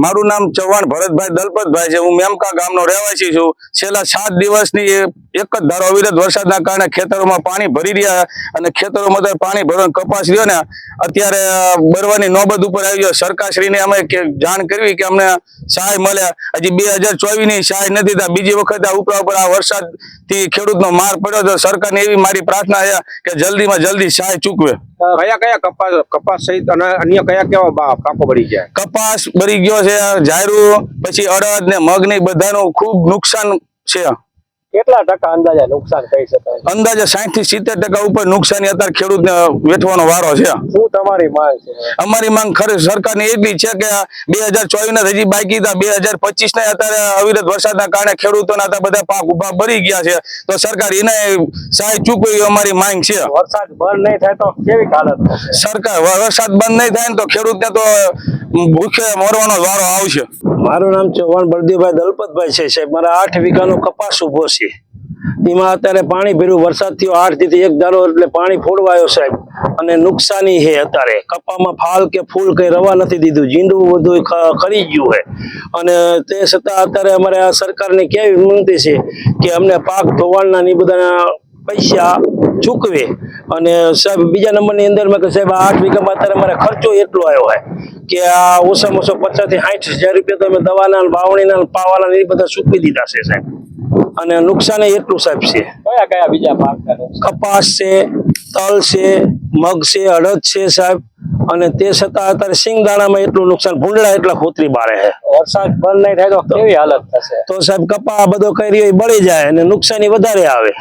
મારું નામ ચૌહાણ ભરતભાઈ દલપતભાઈ છે। હું મેમકા ગામનો રહેવાસી છું। છેલ્લા 7 દિવસની એક જ ધારો અવિરત વરસાદના કારણે ખેતરોમાં પાણી ભરી રહ્યા અને ખેતરોમાં પાણી ભરવાનો કપાસ રહ્યો ને અત્યારે બરવાની નોબત ઉપર આવી ગયો। સરકારશ્રીને અમે જાણ કરવી કે અમને સહાય મળે, હજી 2024 ની સહાય નથી થતા। બીજી વખત આ ઉપરા ઉપર આ વરસાદથી ખેડૂતનો માર પડ્યો તો સરકારને એવી મારી પ્રાર્થના છે કે જલ્દીમાં જલ્દી સહાય ચૂકવે। કપાસ સહિત અને અન્ય કેવા પાકો બળી ગયા? કપાસ બળી ગયો છે, જાયરું, પછી અડદ ને મગ ને બધાનું ખૂબ નુકસાન છે। કેટલા ટકા અંદાજે નુકસાન કહી શકાય? અંદાજે 60 થી 70% ઉપર નુકસાની અત્યારે ખેડૂતને વેઠવાનો વારો છે। શું તમારી માંગ છે? અમારી માંગ ખરી સરકારની એટલી છે કે 2024 ના હજી બાકી હતા, 2025 ના અત્યારે અવિરત વરસાદના કારણે ખેડૂતોના હતા બધા પાક ઉભા ભરી ગયા છે, તો સરકાર એને સહાય ચૂકવે અમારી માંગ છે। વરસાદ બંધ નહીં થાય તો કેવી હાલત થશે? સરકાર વરસાદ બંધ નહીં થાય ને તો ખેડૂતને તો ભૂખે મરવાનો વારો આવશે। મારું નામ ચૌહાણ બળદેવભાઈ દલપતભાઈ છે સાહેબ। મારા 8 વીઘાનો કપાસ ઉભો છે, એમાં અત્યારે પાણી ભર્યું, વરસાદ થયો 8 થી 1 ધારો એટલે પાણી ફોડવાયો સાહેબ, અને નુકસાની છે। અત્યારે કપામાં ફાલ કે ફૂલ કઈ રવા નથી દીધું, જીંડું બધું ખરી ગયું છે, અને તે છતાં અત્યારે અમારે આ સરકારને કેવી વિનંતી છે કે અમને પાક ધોવાણના ની બધાના પૈસા ચૂકવે। અને સાહેબ બીજા નંબરની અંદર મેં સાહેબ 8 વીઘામાં અત્યારે અમારે ખર્ચો એટલો આવ્યો હોય કે આ ઓછામાં ઓછો 50 થી 60 હજાર રૂપિયા તો અમે દવાના, વાવણીના, પાવાના એ બધા ચૂકવી દીધા છે સાહેબ, અને નુકસાન એટલું સાહેબ છે। કયા બીજા પાક? કપાસ છે, તલ છે, મગ છે, અડદ છે સાહેબ, અને તે છતાં અત્યારે સિંગદાણામાં એટલું નુકસાન, ભૂંડળા એટલા ખોતરી બારે છે। વરસાદ બંધ નહીં થાય તો કેવી હાલત થશે? તો સાહેબ કપા બધો કરી બળી જાય અને નુકસાની વધારે આવે।